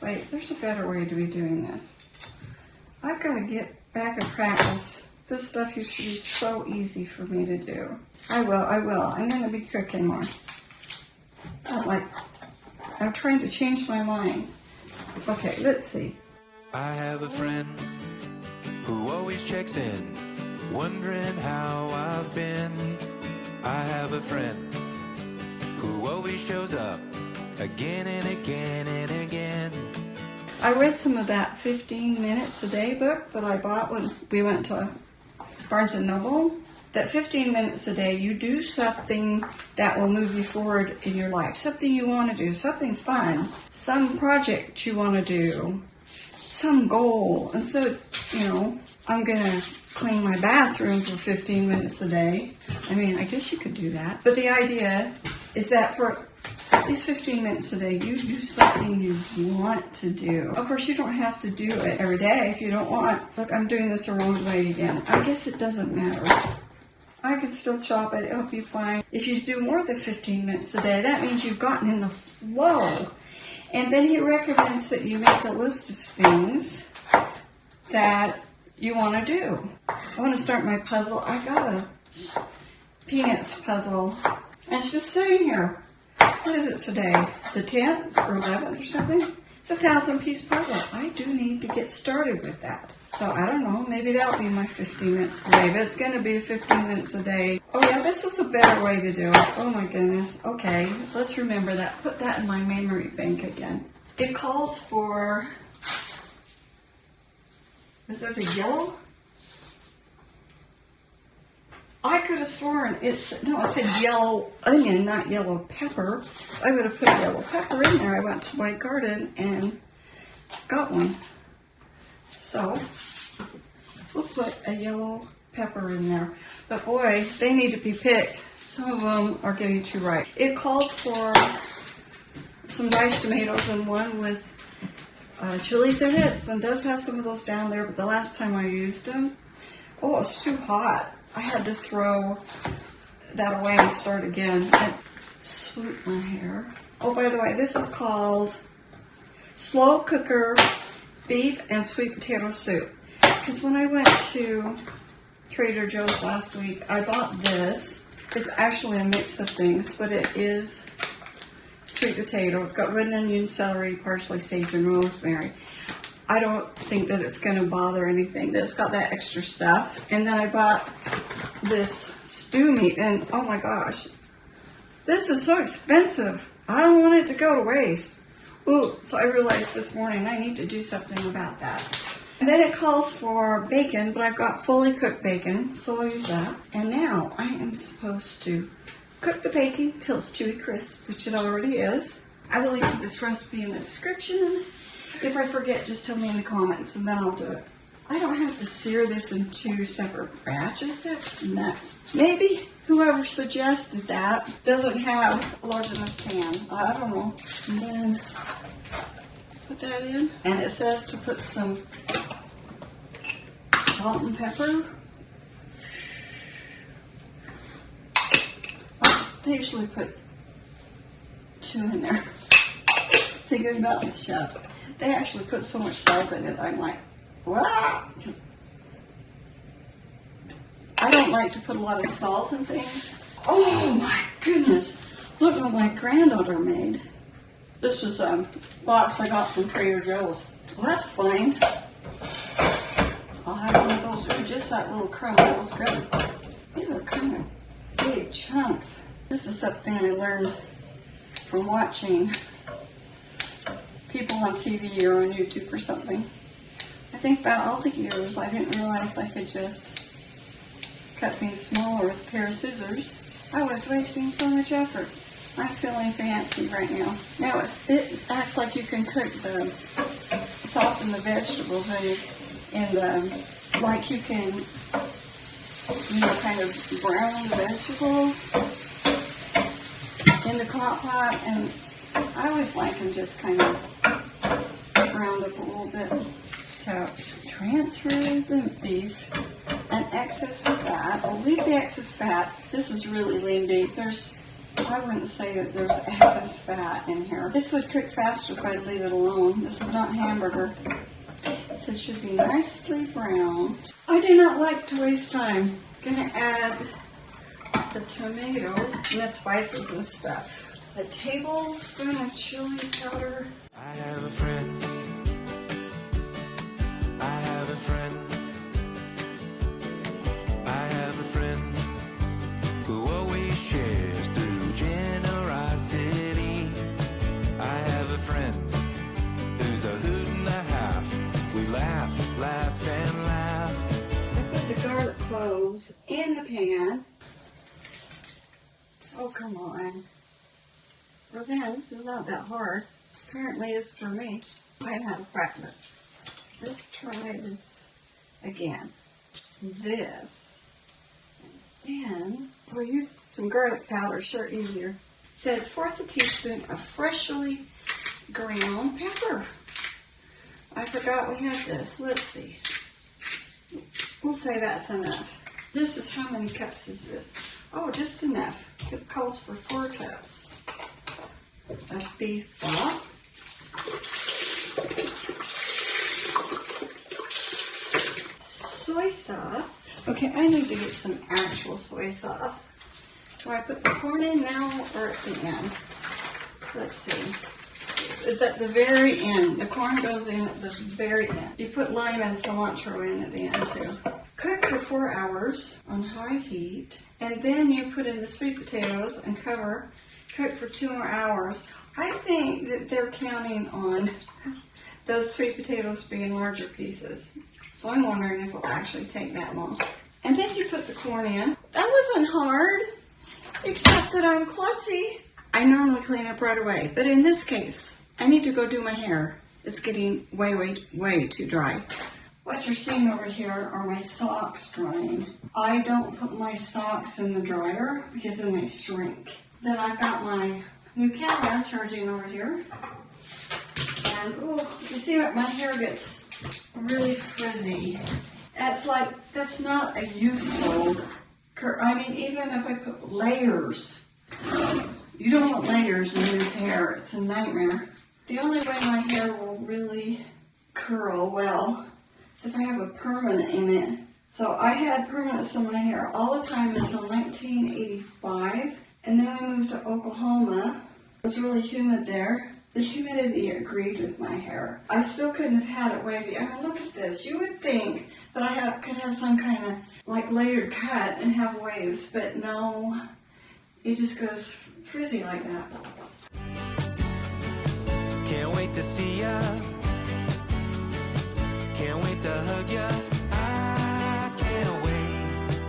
wait, there's a better way to be doing this. I've got to get back and practice. This stuff used to be so easy for me to do. I will. I'm going to be cooking more. I'm trying to change my mind. Okay, let's see. I have a friend who always checks in, wondering how I've been. I have a friend who always shows up again and again and again. I read some of that 15 Minutes a Day book that I bought when we went to Barnes & Noble. That 15 minutes a day, you do something that will move you forward in your life. Something you want to do, something fun, some project you want to do, some goal. Instead of, I'm going to clean my bathroom for 15 minutes a day. I mean, I guess you could do that. But the idea is that for at least 15 minutes a day, you do something you want to do. Of course, you don't have to do it every day if you don't want. Look, I'm doing this the wrong way again. I guess it doesn't matter. I can still chop it. It'll be fine. If you do more than 15 minutes a day, that means you've gotten in the flow. And then he recommends that you make a list of things that you want to do. I want to start my puzzle. I got a peanuts puzzle. And it's just sitting here. What is it today? The 10th or 11th or something? It's a 1,000-piece puzzle. I do need to get started with that. So I don't know. Maybe that'll be my 15 minutes a day. But it's going to be 15 minutes a day. Oh yeah, this was a better way to do it. Oh my goodness. Okay, let's remember that. Put that in my memory bank again. It calls for... Is that a yellow? I could have sworn it said yellow onion, not yellow pepper. I would have put yellow pepper in there. I went to my garden and got one. So, we'll put a yellow pepper in there. But boy, they need to be picked. Some of them are getting too ripe. It calls for some diced tomatoes and one with chilies in it. It does have some of those down there, but the last time I used them, oh, it's too hot. I had to throw that away and start again. And swoop my hair. Oh, by the way, this is called Slow Cooker Beef and Sweet Potato Soup. Because when I went to Trader Joe's last week, I bought this. It's actually a mix of things, but it is sweet potato. It's got red onion, celery, parsley, sage, and rosemary. I don't think that it's going to bother anything. It's got that extra stuff. And then I bought this stew meat, and oh my gosh, this is so expensive. I don't want it to go to waste. Ooh, so I realized this morning I need to do something about that. And then it calls for bacon, but I've got fully cooked bacon, so I'll use that. And now I am supposed to cook the bacon till it's chewy crisp, which it already is. I will link to this recipe in the description. If I forget, just tell me in the comments and then I'll do it. I don't have to sear this in 2 separate batches. That's nuts. Maybe whoever suggested that doesn't have a large enough pan. I don't know. And then put that in. And it says to put some salt and pepper. They usually put 2 in there. See, good about these chefs. They actually put so much salt in it, I'm like, what? I don't like to put a lot of salt in things. Oh my goodness. Look what my granddaughter made. This was a box I got from Trader Joe's. Well, that's fine. I'll have one of those. Ooh, just that little crumb. That was good. These are kind of big chunks. This is something I learned from watching people on TV or on YouTube or something. I think about all the years I didn't realize I could just cut things smaller with a pair of scissors. I was wasting so much effort. I'm feeling fancy right now. Now it acts like you can cook soften the vegetables and like you can, kind of brown the vegetables in the crock pot, and I always like them just kind of browned up a little bit. So transfer the beef and excess fat. I'll leave the excess fat. This is really lean beef. There's I wouldn't say that there's excess fat in here. This would cook faster if I'd leave it alone. This is not hamburger. So it should be nicely browned. I do not like to waste time. I'm gonna add the tomatoes and the spices and stuff. A tablespoon of chili powder. I have a friend. I have a friend. I have a friend who always shares through generosity. I have a friend who's a hoot and a half. We laugh, laugh, and laugh. I put the garlic cloves in the pan. Oh, come on. Roseanne, this is not that hard. Apparently it's for me. I know how to practice. Let's try this again. This. And then we'll use some garlic powder, sure easier. It says 1/4 teaspoon of freshly ground pepper. I forgot we had this. Let's see. We'll say that's enough. This is how many cups is this? Oh, just enough. It calls for 4 cups of beef broth. Soy sauce. Okay, I need to get some actual soy sauce. Do I put the corn in now or at the end? Let's see. It's at the very end. The corn goes in at the very end. You put lime and cilantro in at the end too. Cook for 4 hours on high heat, and then you put in the sweet potatoes and cover. Cook for 2 more hours. I think that they're counting on those sweet potatoes being larger pieces. So I'm wondering if it'll actually take that long. And then you put the corn in. That wasn't hard, except that I'm klutzy. I normally clean up right away, but in this case, I need to go do my hair. It's getting way, way, way too dry. What you're seeing over here are my socks drying. I don't put my socks in the dryer because then they shrink. Then I've got my new camera charging over here. And oh, you see what my hair gets really frizzy. That's not a useful, I mean, even if I put layers, you don't want layers in this hair. It's a nightmare. The only way my hair will really curl well is if I have a permanent in it. So I had permanents in my hair all the time until 1985. And then we moved to Oklahoma. It was really humid there. The humidity agreed with my hair. I still couldn't have had it wavy. I mean, look at this. You would think that I could have some kind of like layered cut and have waves, but no, it just goes frizzy like that. Can't wait to see ya. Can't wait to hug ya. I can't wait.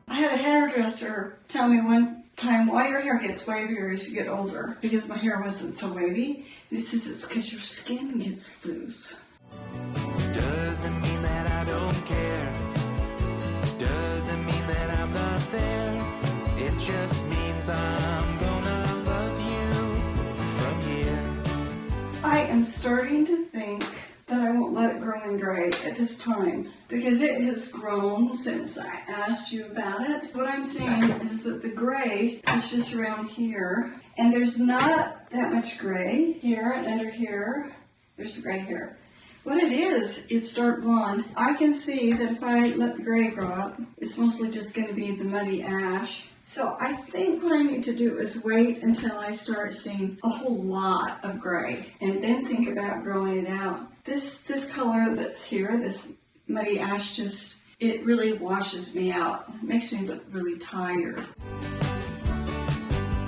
I had a hairdresser tell me one time why your hair gets wavier as you get older, because my hair wasn't so wavy. And he says it's because your skin gets loose. Doesn't mean that I don't care. Doesn't mean that I'm not there. It just means I'm gonna love you from here. I am starting to think that I won't let it grow in gray at this time, because it has grown since I asked you about it. What I'm saying is that the gray is just around here, and there's not that much gray here, and under here, there's the gray here. What it is, it's dark blonde. I can see that if I let the gray grow up, it's mostly just going to be the muddy ash. So I think what I need to do is wait until I start seeing a whole lot of gray, and then think about growing it out. This color that's here, this muddy ash, just, it really washes me out. It makes me look really tired.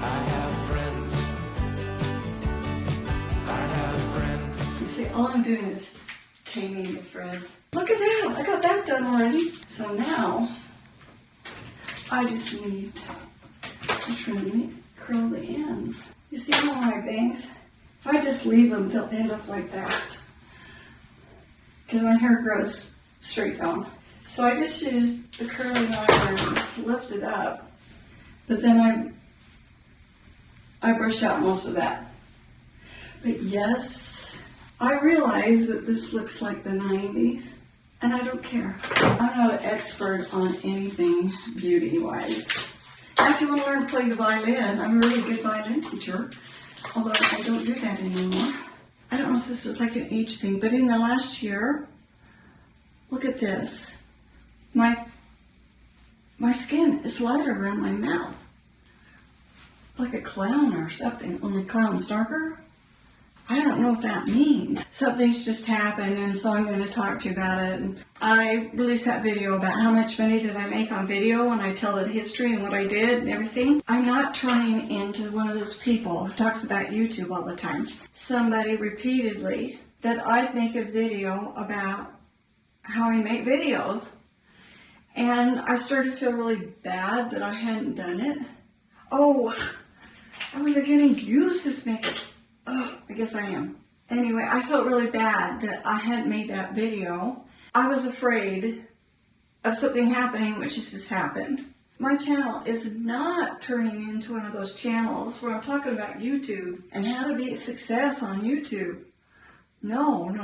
I have friends. I have friends. You see, all I'm doing is taming the frizz. Look at that, I got that done already. So now, I just need to trim curl the ends. You see how my bangs, if I just leave them, they'll end up like that, because my hair grows straight down. So I just used the curling iron to lift it up, but then I brush out most of that. But yes, I realize that this looks like the 90s, and I don't care. I'm not an expert on anything beauty-wise. Now, if you want to learn to play the violin, I'm a really good violin teacher, although I don't do that anymore. I don't know if this is like an age thing, but in the last year, look at this. My skin is lighter around my mouth. Like a clown or something, only clown's darker. I don't know what that means. Something's just happened, and so I'm going to talk to you about it. And I released that video about how much money did I make on video, and I tell the history and what I did and everything. I'm not turning into one of those people who talks about YouTube all the time. Somebody repeatedly that I'd make a video about how I make videos, and I started to feel really bad that I hadn't done it. Oh, I wasn't going to use this makeup. Oh, I guess I am. Anyway, I felt really bad that I hadn't made that video. I was afraid of something happening, which has just happened. My channel is not turning into one of those channels where I'm talking about YouTube and how to be a success on YouTube. No.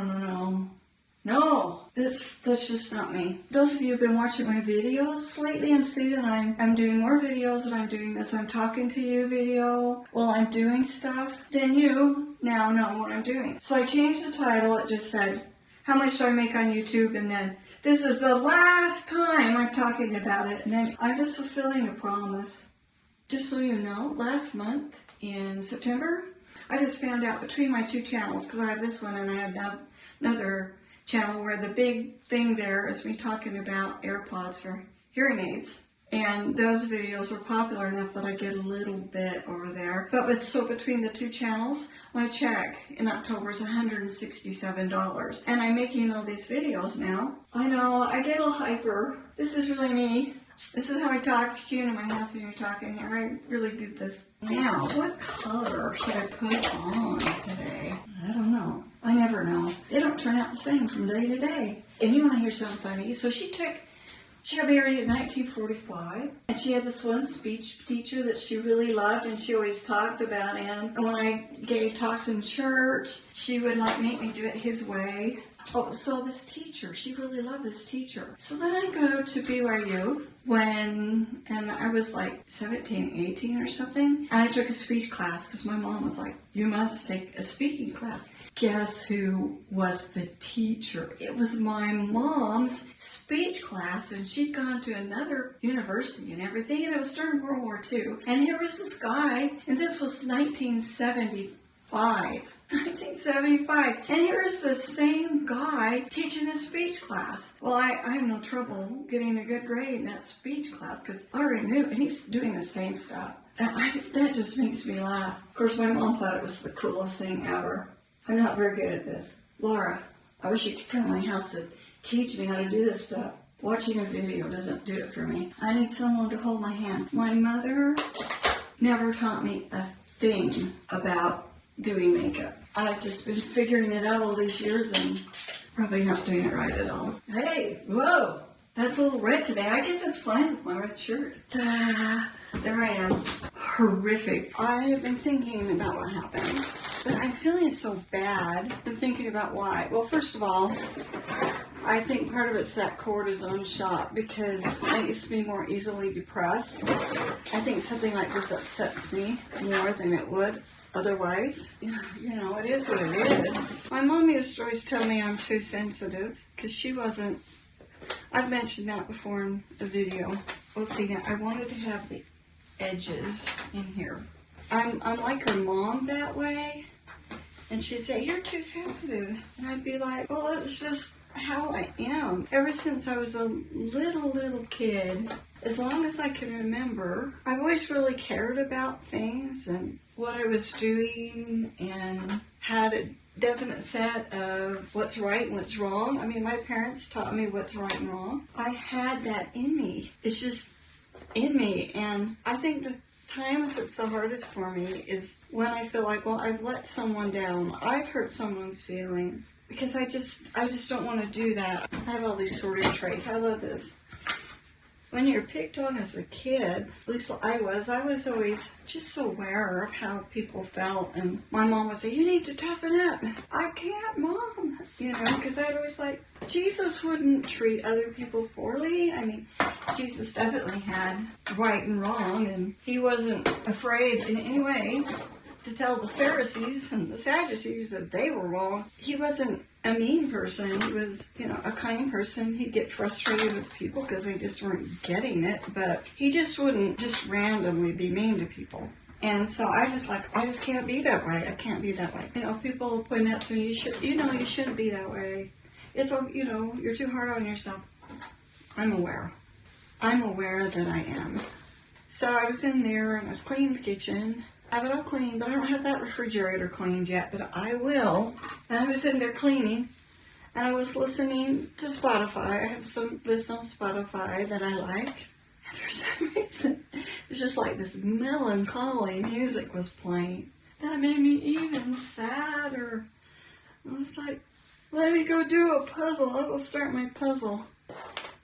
That's just not me. Those of you who've been watching my videos lately and see that I'm doing more videos and I'm doing this I'm talking to you video while I'm doing stuff, then you now know what I'm doing. So I changed the title. It just said, how much do I make on YouTube? And then this is the last time I'm talking about it. And then I'm just fulfilling a promise. Just so you know, last month in September, I just found out between my two channels, because I have this one and I have another channel where the big thing there is me talking about AirPods for hearing aids. And those videos are popular enough that I get a little bit over there. So between the two channels, my check in October is $167. And I'm making all these videos now. I know, I get a little hyper. This is really me. This is how I talk to you in my house when you're talking here. I really did this. Now, what color should I put on today? I don't know. I never know. They don't turn out the same from day to day. And you want to hear something funny? So she got married in 1945, and she had this one speech teacher that she really loved, and she always talked about him. And when I gave talks in church, she would like make me do it his way. Oh, so this teacher, she really loved this teacher. So then I go to BYU and I was like 17, 18 or something, and I took a speech class because my mom was like, you must take a speaking class. Guess who was the teacher? It was my mom's speech class, and she'd gone to another university and everything, and it was during World War II. And here was this guy, and this was 1975. And here is the same guy teaching this speech class. Well, I had no trouble getting a good grade in that speech class because I already knew, and he's doing the same stuff. That just makes me laugh. Of course, my mom thought it was the coolest thing ever. I'm not very good at this. Laura, I wish you could come to my house and teach me how to do this stuff. Watching a video doesn't do it for me. I need someone to hold my hand. My mother never taught me a thing about doing makeup. I've just been figuring it out all these years and probably not doing it right at all. Hey, whoa, that's a little red today. I guess that's fine with my red shirt. Ta-da, there I am. Horrific. I have been thinking about what happened, but I'm feeling so bad. I've been thinking about why. Well, first of all, I think part of it's that cortisone shot because I used to be more easily depressed. I think something like this upsets me more than it would otherwise. You know, it is what it is. My mom used to always tell me I'm too sensitive because she wasn't. I've mentioned that before in a video. Well, see, now I wanted to have the edges in here. I'm like her mom that way. And she'd say, you're too sensitive. And I'd be like, well, it's just how I am. Ever since I was a little kid, as long as I can remember, I've always really cared about things and what I was doing and had a definite set of what's right and what's wrong. I mean, my parents taught me what's right and wrong. I had that in me. It's just in me. And I think the times that's the hardest for me is when I feel like, well, I've let someone down. I've hurt someone's feelings because I just don't want to do that. I have all these sort of traits. I love this. When you're picked on as a kid, at least I was always just so aware of how people felt. And my mom would say, you need to toughen up. I can't, Mom. You know, because I'd always like, Jesus wouldn't treat other people poorly. I mean, Jesus definitely had right and wrong, and he wasn't afraid in any way to tell the Pharisees and the Sadducees that they were wrong. He wasn't a mean person. He was, a kind person. He'd get frustrated with people because they just weren't getting it, but he just wouldn't just randomly be mean to people. And so I just can't be that way. I can't be that way. People will point out to me, you shouldn't be that way. It's, you're too hard on yourself. I'm aware. I'm aware that I am. So I was in there and I was cleaning the kitchen. I have it all clean, but I don't have that refrigerator cleaned yet, but I will. And I was in there cleaning, and I was listening to Spotify. I have some lists on Spotify that I like. And for some reason, it's just like this melancholy music was playing. That made me even sadder. I was like, let me go do a puzzle. I'll go start my puzzle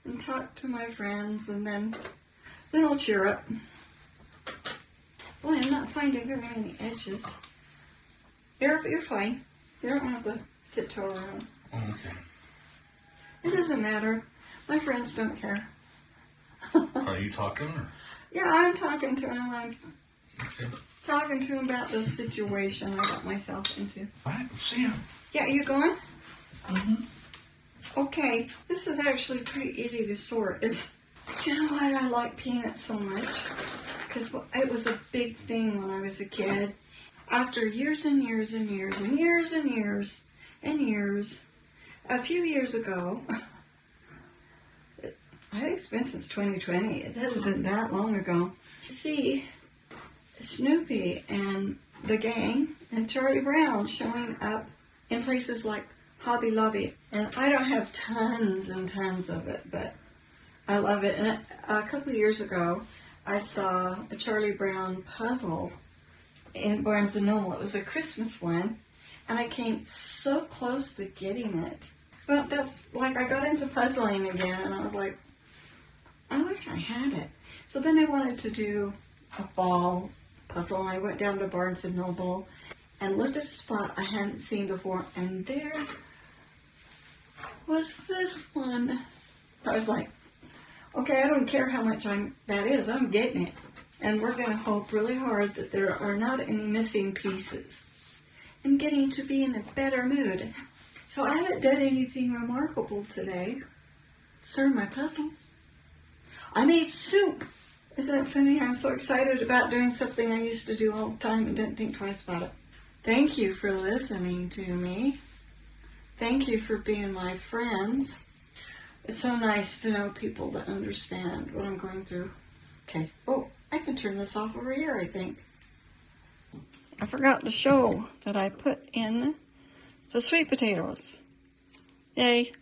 and talk to my friends, and then I'll cheer up. Boy, I'm not finding very many edges. You're fine. You don't have to tiptoe around. Oh, okay. It doesn't matter. My friends don't care. Are you talking? Or? Yeah, I'm talking to him. I'm Okay. talking to him about the situation I got myself into. All right, see ya. Yeah, you going? Mm-hmm. Okay, this is actually pretty easy to sort. You know why I like peanuts so much? Because it was a big thing when I was a kid. After years and years and years and years and years and years, a few years ago, I think it's been since 2020. It hasn't been that long ago. See Snoopy and the gang and Charlie Brown showing up in places like Hobby Lobby. And I don't have tons and tons of it, but I love it. And a couple of years ago, I saw a Charlie Brown puzzle in Barnes & Noble. It was a Christmas one, and I came so close to getting it. But that's like, I got into puzzling again, and I was like, I wish I had it. So then I wanted to do a fall puzzle, and I went down to Barnes & Noble and looked at a spot I hadn't seen before, and there was this one. I was like, okay, I don't care how much that is, I'm getting it. And we're going to hope really hard that there are not any missing pieces. I'm getting to be in a better mood. So I haven't done anything remarkable today. Served my puzzle. I made soup. Isn't it funny? I'm so excited about doing something I used to do all the time and didn't think twice about it. Thank you for listening to me. Thank you for being my friends. It's so nice to know people that understand what I'm going through. Okay. Oh, I can turn this off over here, I think. I forgot to show that I put in the sweet potatoes. Yay.